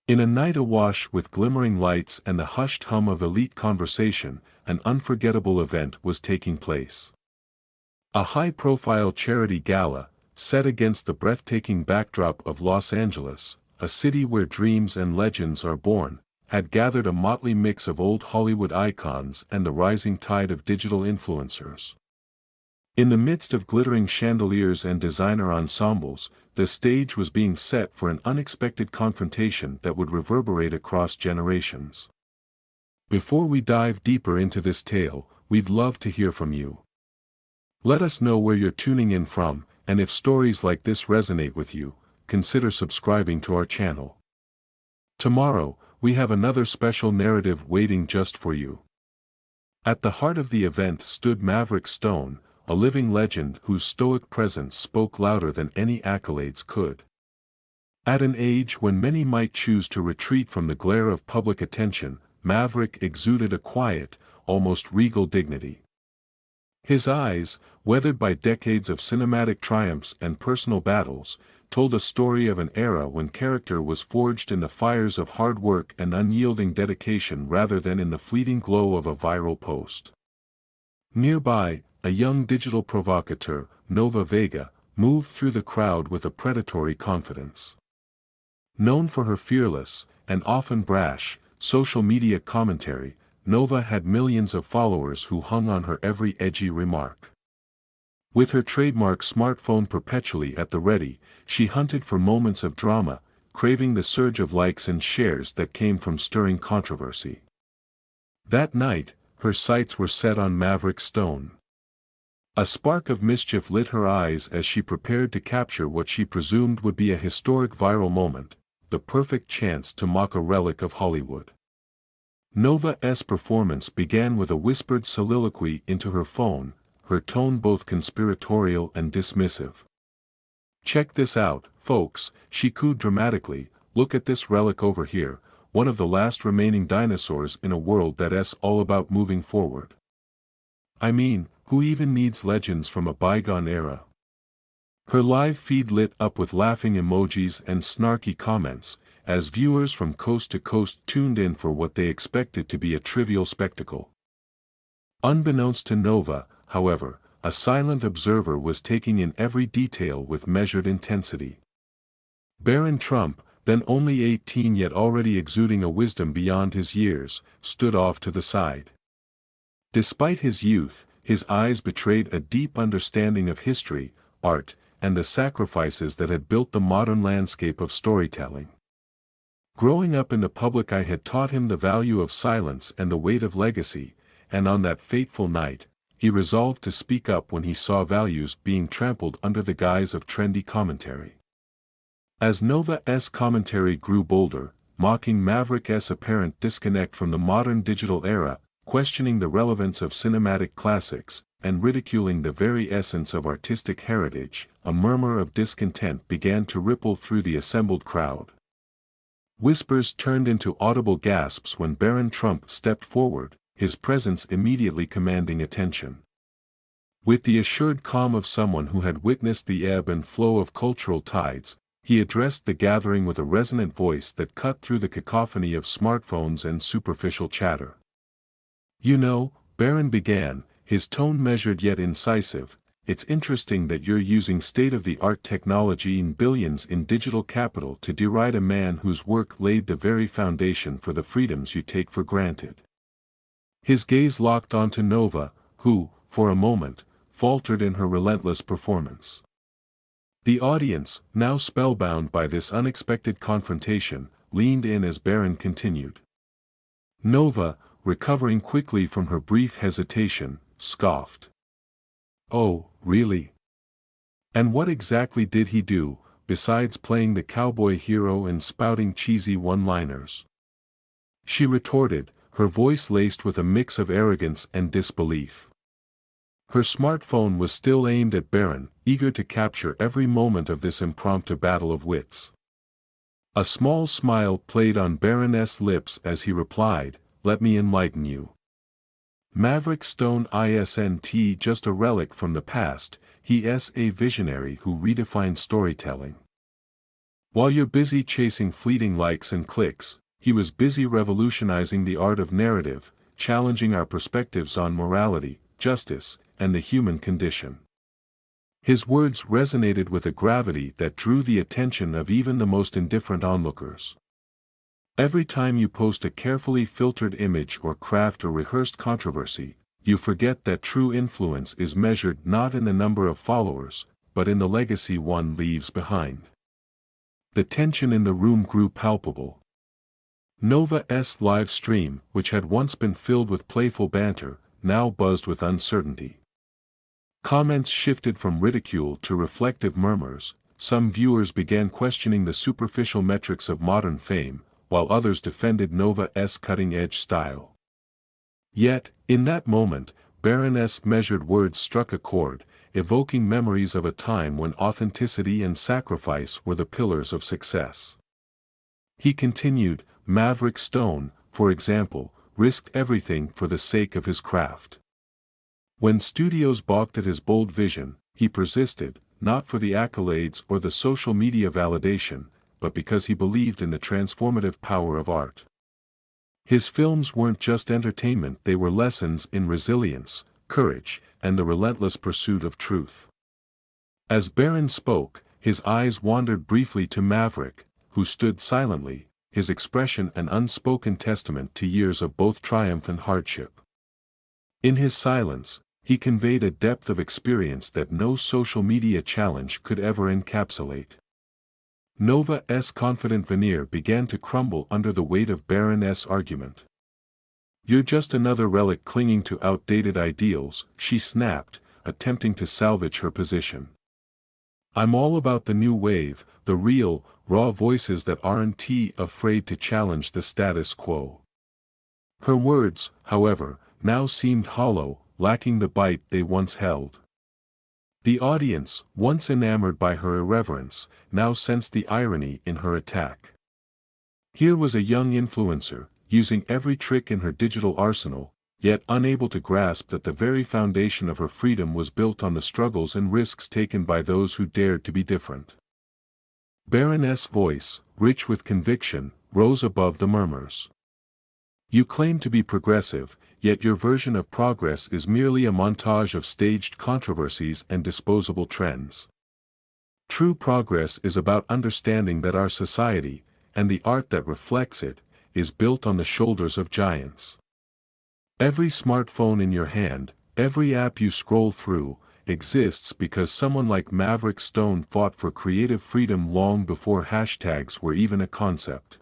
In a night awash with glimmering lights and the hushed hum of elite conversation, an unforgettable event was taking place. A high-profile charity gala, set against the breathtaking backdrop of Los Angeles, a city where dreams and legends are born, had gathered a motley mix of old Hollywood icons and the rising tide of digital influencers. In the midst of glittering chandeliers and designer ensembles, the stage was being set for an unexpected confrontation that would reverberate across generations. Before we dive deeper into this tale, we'd love to hear from you. Let us know where you're tuning in from, and if stories like this resonate with you, consider subscribing to our channel. Tomorrow, we have another special narrative waiting just for you. At the heart of the event stood Maverick Stone, a living legend whose stoic presence spoke louder than any accolades could. At an age when many might choose to retreat from the glare of public attention, Maverick exuded a quiet, almost regal dignity. His eyes, weathered by decades of cinematic triumphs and personal battles, told a story of an era when character was forged in the fires of hard work and unyielding dedication rather than in the fleeting glow of a viral post. Nearby, a young digital provocateur, Nova Vega, moved through the crowd with a predatory confidence. Known for her fearless, and often brash, social media commentary, Nova had millions of followers who hung on her every edgy remark. With her trademark smartphone perpetually at the ready, she hunted for moments of drama, craving the surge of likes and shares that came from stirring controversy. That night, her sights were set on Maverick Stone. A spark of mischief lit her eyes as she prepared to capture what she presumed would be a historic viral moment, the perfect chance to mock a relic of Hollywood. Nova's performance began with a whispered soliloquy into her phone, her tone both conspiratorial and dismissive. "Check this out, folks," she cooed dramatically, "look at this relic over here, one of the last remaining dinosaurs in a world that's all about moving forward. I mean, who even needs legends from a bygone era?" Her live feed lit up with laughing emojis and snarky comments, as viewers from coast to coast tuned in for what they expected to be a trivial spectacle. Unbeknownst to Nova, however, a silent observer was taking in every detail with measured intensity. Barron Trump, then only 18 yet already exuding a wisdom beyond his years, stood off to the side. Despite his youth, his eyes betrayed a deep understanding of history, art, and the sacrifices that had built the modern landscape of storytelling. Growing up in the public eye had taught him the value of silence and the weight of legacy, and on that fateful night, he resolved to speak up when he saw values being trampled under the guise of trendy commentary. As Nova's commentary grew bolder, mocking Maverick's apparent disconnect from the modern digital era, questioning the relevance of cinematic classics, and ridiculing the very essence of artistic heritage, a murmur of discontent began to ripple through the assembled crowd. Whispers turned into audible gasps when Barron Trump stepped forward, his presence immediately commanding attention. With the assured calm of someone who had witnessed the ebb and flow of cultural tides, he addressed the gathering with a resonant voice that cut through the cacophony of smartphones and superficial chatter. "You know," Barron began, his tone measured yet incisive, "it's interesting that you're using state-of-the-art technology and billions in digital capital to deride a man whose work laid the very foundation for the freedoms you take for granted." His gaze locked onto Nova, who, for a moment, faltered in her relentless performance. The audience, now spellbound by this unexpected confrontation, leaned in as Barron continued. Nova, recovering quickly from her brief hesitation, scoffed. "Oh, really? And what exactly did he do, besides playing the cowboy hero and spouting cheesy one-liners?" she retorted, her voice laced with a mix of arrogance and disbelief. Her smartphone was still aimed at Barron, eager to capture every moment of this impromptu battle of wits. A small smile played on Barron's lips as he replied, "Let me enlighten you. Maverick Stone isn't just a relic from the past, he's a visionary who redefined storytelling. While you're busy chasing fleeting likes and clicks, he was busy revolutionizing the art of narrative, challenging our perspectives on morality, justice, and the human condition. His words resonated with a gravity that drew the attention of even the most indifferent onlookers. Every time you post a carefully filtered image or craft a rehearsed controversy, you forget that true influence is measured not in the number of followers, but in the legacy one leaves behind. The tension in the room grew palpable. Nova's live stream, which had once been filled with playful banter, now buzzed with uncertainty. Comments shifted from ridicule to reflective murmurs. Some viewers began questioning the superficial metrics of modern fame, while others defended Nova's cutting-edge style. Yet, in that moment, Barron's measured words struck a chord, evoking memories of a time when authenticity and sacrifice were the pillars of success. He continued, "Maverick Stone, for example, risked everything for the sake of his craft. When studios balked at his bold vision, he persisted, not for the accolades or the social media validation, but because he believed in the transformative power of art." His films weren't just entertainment, they were lessons in resilience, courage, and the relentless pursuit of truth. As Barron spoke, his eyes wandered briefly to Maverick, who stood silently, his expression an unspoken testament to years of both triumph and hardship. In his silence, he conveyed a depth of experience that no social media challenge could ever encapsulate. Nova's confident veneer began to crumble under the weight of Barron's argument. "You're just another relic clinging to outdated ideals," she snapped, attempting to salvage her position. "I'm all about the new wave, the real, raw voices that aren't afraid to challenge the status quo." Her words, however, now seemed hollow, lacking the bite they once held. The audience, once enamored by her irreverence, now sensed the irony in her attack. Here was a young influencer, using every trick in her digital arsenal, yet unable to grasp that the very foundation of her freedom was built on the struggles and risks taken by those who dared to be different. Barron's voice, rich with conviction, rose above the murmurs. "You claim to be progressive, yet your version of progress is merely a montage of staged controversies and disposable trends. True progress is about understanding that our society, and the art that reflects it, is built on the shoulders of giants. Every smartphone in your hand, every app you scroll through, exists because someone like Maverick Stone fought for creative freedom long before hashtags were even a concept."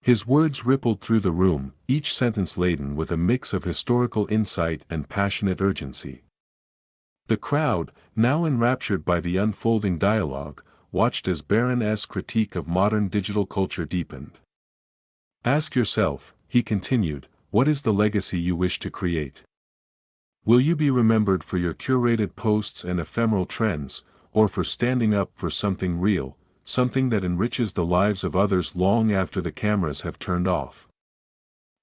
His words rippled through the room, each sentence laden with a mix of historical insight and passionate urgency. The crowd, now enraptured by the unfolding dialogue, watched as Barron's critique of modern digital culture deepened. "Ask yourself," he continued, "what is the legacy you wish to create? Will you be remembered for your curated posts and ephemeral trends, or for standing up for something real, something that enriches the lives of others long after the cameras have turned off?"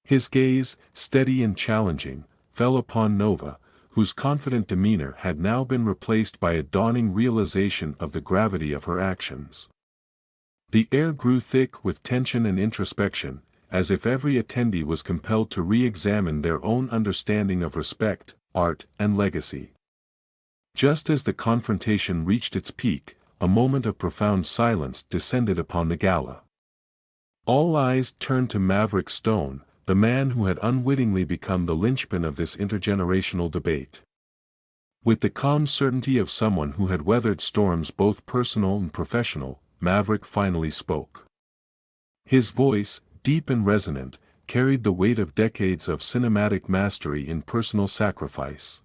His gaze, steady and challenging, fell upon Nova, whose confident demeanor had now been replaced by a dawning realization of the gravity of her actions. The air grew thick with tension and introspection, as if every attendee was compelled to re-examine their own understanding of respect, art, and legacy. Just as the confrontation reached its peak, a moment of profound silence descended upon the gala. All eyes turned to Maverick Stone, the man who had unwittingly become the linchpin of this intergenerational debate. With the calm certainty of someone who had weathered storms both personal and professional, Maverick finally spoke. His voice, deep and resonant, carried the weight of decades of cinematic mastery in personal sacrifice.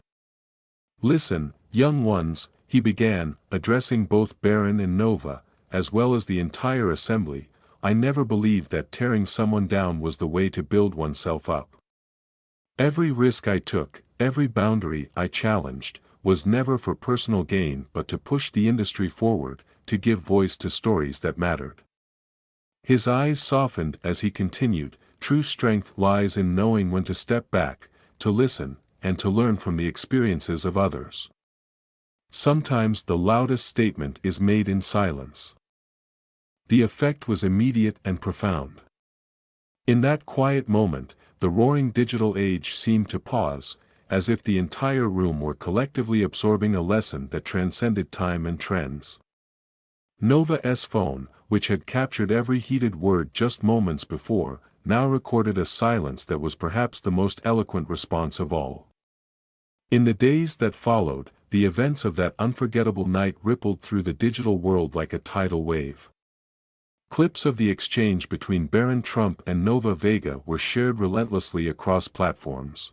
"Listen, young ones," he began, addressing both Barron and Nova, as well as the entire assembly, "I never believed that tearing someone down was the way to build oneself up. Every risk I took, every boundary I challenged, was never for personal gain but to push the industry forward, to give voice to stories that mattered." His eyes softened as he continued, "True strength lies in knowing when to step back, to listen, and to learn from the experiences of others. Sometimes the loudest statement is made in silence." The effect was immediate and profound. In that quiet moment, the roaring digital age seemed to pause, as if the entire room were collectively absorbing a lesson that transcended time and trends. Nova's phone, which had captured every heated word just moments before, now recorded a silence that was perhaps the most eloquent response of all. In the days that followed, the events of that unforgettable night rippled through the digital world like a tidal wave. Clips of the exchange between Barron Trump and Nova Vega were shared relentlessly across platforms.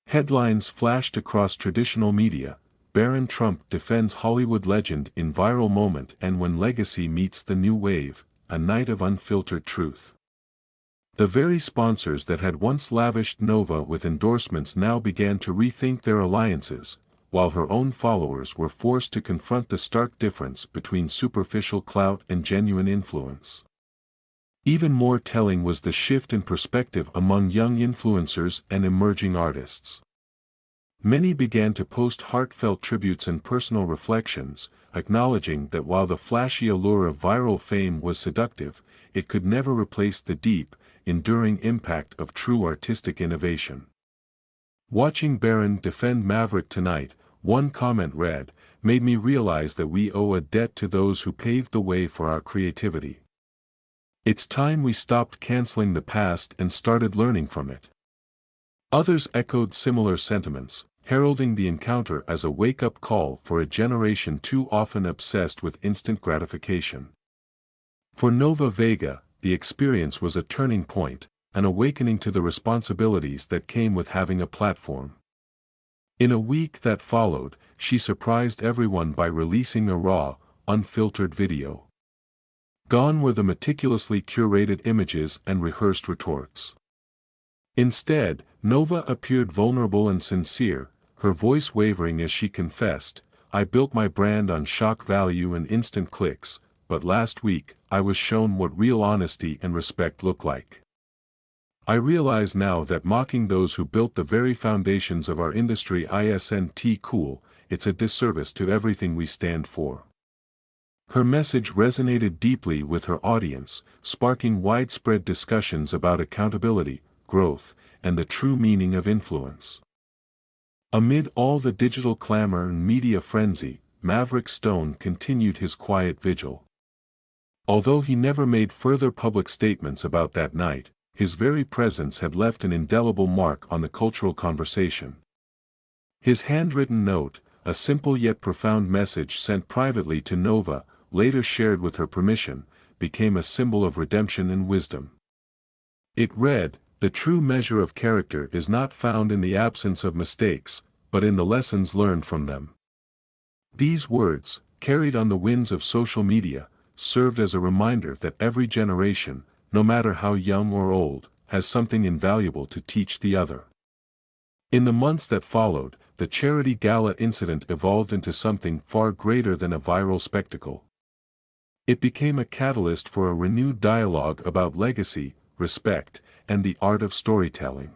Headlines flashed across traditional media: Barron Trump defends Hollywood legend in viral moment, and when legacy meets the new wave, a night of unfiltered truth. The very sponsors that had once lavished Nova with endorsements now began to rethink their alliances, while her own followers were forced to confront the stark difference between superficial clout and genuine influence. Even more telling was the shift in perspective among young influencers and emerging artists. Many began to post heartfelt tributes and personal reflections, acknowledging that while the flashy allure of viral fame was seductive, it could never replace the deep, enduring impact of true artistic innovation. Watching Barron defend Maverick tonight, one comment read, "Made me realize that we owe a debt to those who paved the way for our creativity. It's time we stopped canceling the past and started learning from it." Others echoed similar sentiments, heralding the encounter as a wake-up call for a generation too often obsessed with instant gratification. For Nova Vega, the experience was a turning point, an awakening to the responsibilities that came with having a platform. In a week that followed, she surprised everyone by releasing a raw, unfiltered video. Gone were the meticulously curated images and rehearsed retorts. Instead, Nova appeared vulnerable and sincere, her voice wavering as she confessed, "I built my brand on shock value and instant clicks, but last week, I was shown what real honesty and respect look like. I realize now that mocking those who built the very foundations of our industry isn't cool, it's a disservice to everything we stand for." Her message resonated deeply with her audience, sparking widespread discussions about accountability, growth, and the true meaning of influence. Amid all the digital clamor and media frenzy, Maverick Stone continued his quiet vigil. Although he never made further public statements about that night, his very presence had left an indelible mark on the cultural conversation. His handwritten note, a simple yet profound message sent privately to Nova, later shared with her permission, became a symbol of redemption and wisdom. It read, "The true measure of character is not found in the absence of mistakes, but in the lessons learned from them." These words, carried on the winds of social media, served as a reminder that every generation, no matter how young or old, has something invaluable to teach the other. In the months that followed, the charity gala incident evolved into something far greater than a viral spectacle. It became a catalyst for a renewed dialogue about legacy, respect, and the art of storytelling.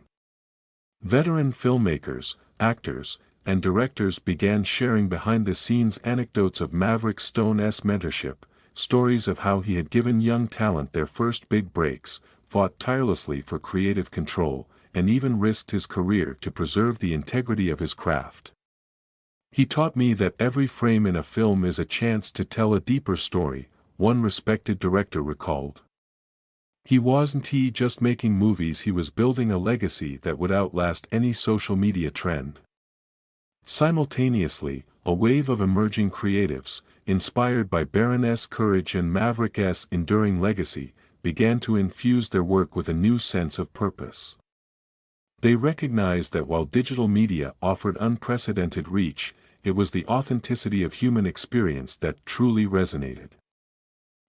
Veteran filmmakers, actors, and directors began sharing behind-the-scenes anecdotes of Maverick Stone's mentorship, stories of how he had given young talent their first big breaks, fought tirelessly for creative control, and even risked his career to preserve the integrity of his craft. "He taught me that every frame in a film is a chance to tell a deeper story," one respected director recalled. "He wasn't just making movies, he was building a legacy that would outlast any social media trend." Simultaneously, a wave of emerging creatives, inspired by Barron's courage and Maverick's enduring legacy, began to infuse their work with a new sense of purpose. They recognized that while digital media offered unprecedented reach, it was the authenticity of human experience that truly resonated.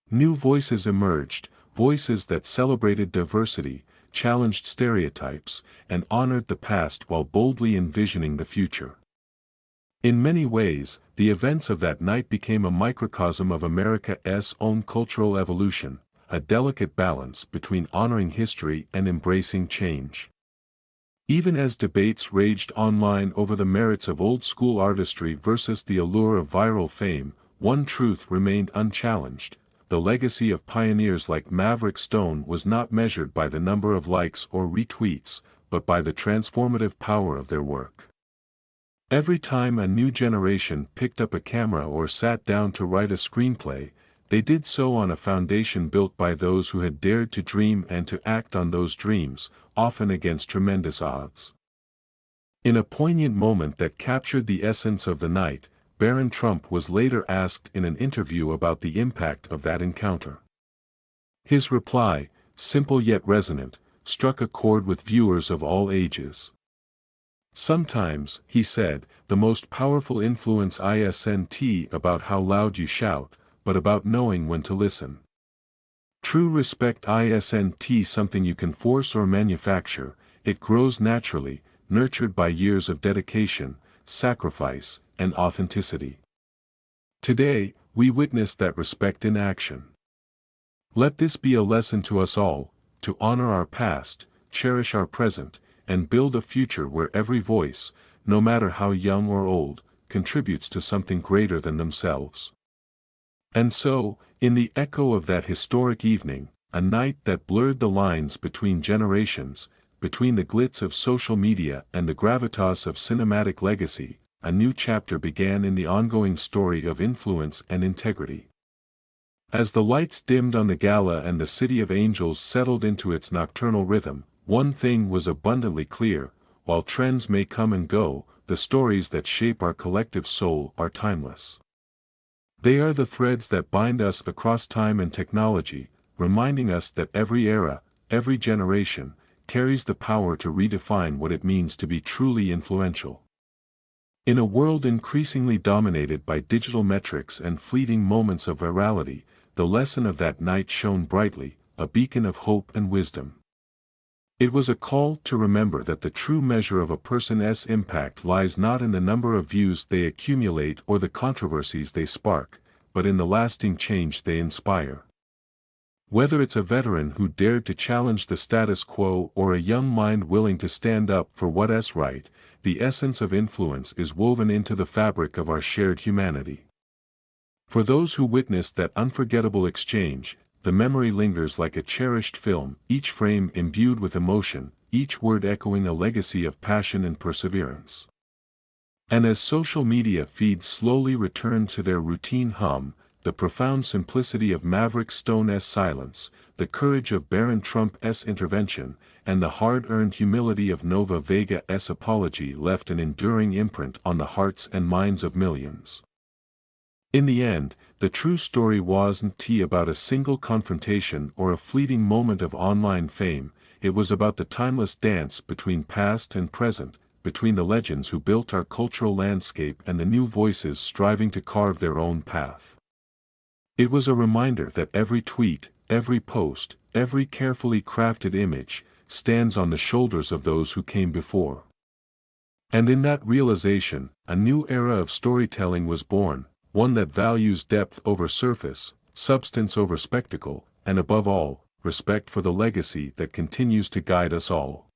New voices emerged, voices that celebrated diversity, challenged stereotypes, and honored the past while boldly envisioning the future. In many ways, the events of that night became a microcosm of America's own cultural evolution, a delicate balance between honoring history and embracing change. Even as debates raged online over the merits of old-school artistry versus the allure of viral fame, one truth remained unchallenged: the legacy of pioneers like Maverick Stone was not measured by the number of likes or retweets, but by the transformative power of their work. Every time a new generation picked up a camera or sat down to write a screenplay, they did so on a foundation built by those who had dared to dream and to act on those dreams, often against tremendous odds. In a poignant moment that captured the essence of the night, Barron Trump was later asked in an interview about the impact of that encounter. His reply, simple yet resonant, struck a chord with viewers of all ages. Sometimes, he said, the most powerful influence isn't about how loud you shout, but about knowing when to listen. True respect isn't something you can force or manufacture, it grows naturally, nurtured by years of dedication, sacrifice, and authenticity. Today, we witness that respect in action. Let this be a lesson to us all, to honor our past, cherish our present, and build a future where every voice, no matter how young or old, contributes to something greater than themselves. And so, in the echo of that historic evening, a night that blurred the lines between generations, between the glitz of social media and the gravitas of cinematic legacy, a new chapter began in the ongoing story of influence and integrity. As the lights dimmed on the gala and the City of Angels settled into its nocturnal rhythm, one thing was abundantly clear: while trends may come and go, the stories that shape our collective soul are timeless. They are the threads that bind us across time and technology, reminding us that every era, every generation, carries the power to redefine what it means to be truly influential. In a world increasingly dominated by digital metrics and fleeting moments of virality, the lesson of that night shone brightly, a beacon of hope and wisdom. It was a call to remember that the true measure of a person's impact lies not in the number of views they accumulate or the controversies they spark, but in the lasting change they inspire. Whether it's a veteran who dared to challenge the status quo or a young mind willing to stand up for what's right, the essence of influence is woven into the fabric of our shared humanity. For those who witnessed that unforgettable exchange, the memory lingers like a cherished film, each frame imbued with emotion, each word echoing a legacy of passion and perseverance. And as social media feeds slowly return to their routine hum, the profound simplicity of Maverick Stone's silence, the courage of Barron Trump's intervention, and the hard-earned humility of Nova Vega's apology left an enduring imprint on the hearts and minds of millions. In the end, the true story wasn't about a single confrontation or a fleeting moment of online fame, it was about the timeless dance between past and present, between the legends who built our cultural landscape and the new voices striving to carve their own path. It was a reminder that every tweet, every post, every carefully crafted image, stands on the shoulders of those who came before. And in that realization, a new era of storytelling was born, one that values depth over surface, substance over spectacle, and above all, respect for the legacy that continues to guide us all.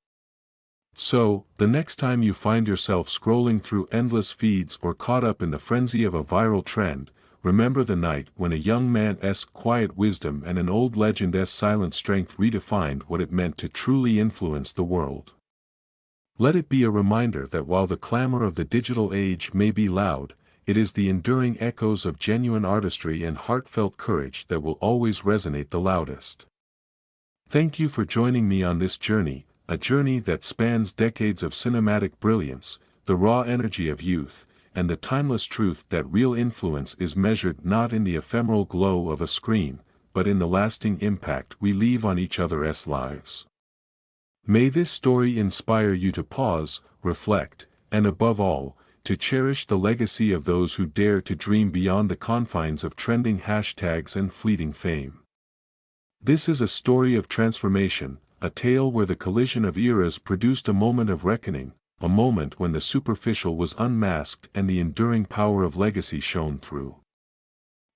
So, the next time you find yourself scrolling through endless feeds or caught up in the frenzy of a viral trend, remember the night when a young man's quiet wisdom and an old legend's silent strength redefined what it meant to truly influence the world. Let it be a reminder that while the clamor of the digital age may be loud, it is the enduring echoes of genuine artistry and heartfelt courage that will always resonate the loudest. Thank you for joining me on this journey, a journey that spans decades of cinematic brilliance, the raw energy of youth, and the timeless truth that real influence is measured not in the ephemeral glow of a screen, but in the lasting impact we leave on each other's lives. May this story inspire you to pause, reflect, and above all, to cherish the legacy of those who dare to dream beyond the confines of trending hashtags and fleeting fame. This is a story of transformation, a tale where the collision of eras produced a moment of reckoning, a moment when the superficial was unmasked and the enduring power of legacy shone through.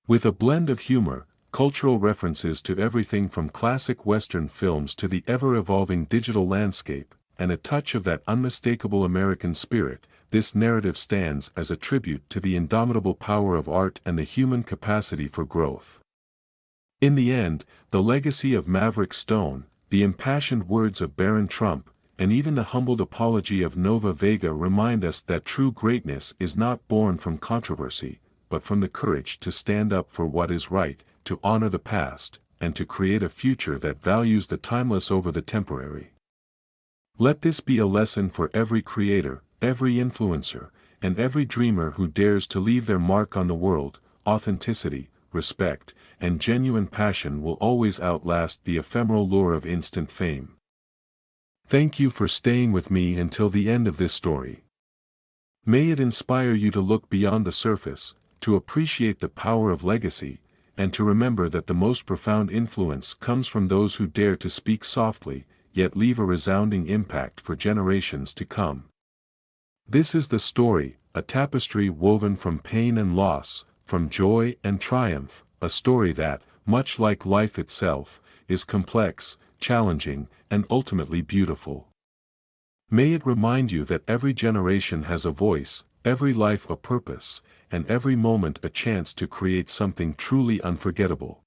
With a blend of humor, cultural references to everything from classic Western films to the ever-evolving digital landscape, and a touch of that unmistakable American spirit, this narrative stands as a tribute to the indomitable power of art and the human capacity for growth. In the end, the legacy of Maverick Stone, the impassioned words of Barron Trump, and even the humbled apology of Nova Vega remind us that true greatness is not born from controversy, but from the courage to stand up for what is right, to honor the past, and to create a future that values the timeless over the temporary. Let this be a lesson for every creator, every influencer, and every dreamer who dares to leave their mark on the world. Authenticity, respect, and genuine passion will always outlast the ephemeral lure of instant fame. Thank you for staying with me until the end of this story. May it inspire you to look beyond the surface, to appreciate the power of legacy, and to remember that the most profound influence comes from those who dare to speak softly, yet leave a resounding impact for generations to come. This is the story, a tapestry woven from pain and loss, from joy and triumph, a story that, much like life itself, is complex, challenging, and ultimately beautiful. May it remind you that every generation has a voice, every life a purpose, and every moment a chance to create something truly unforgettable.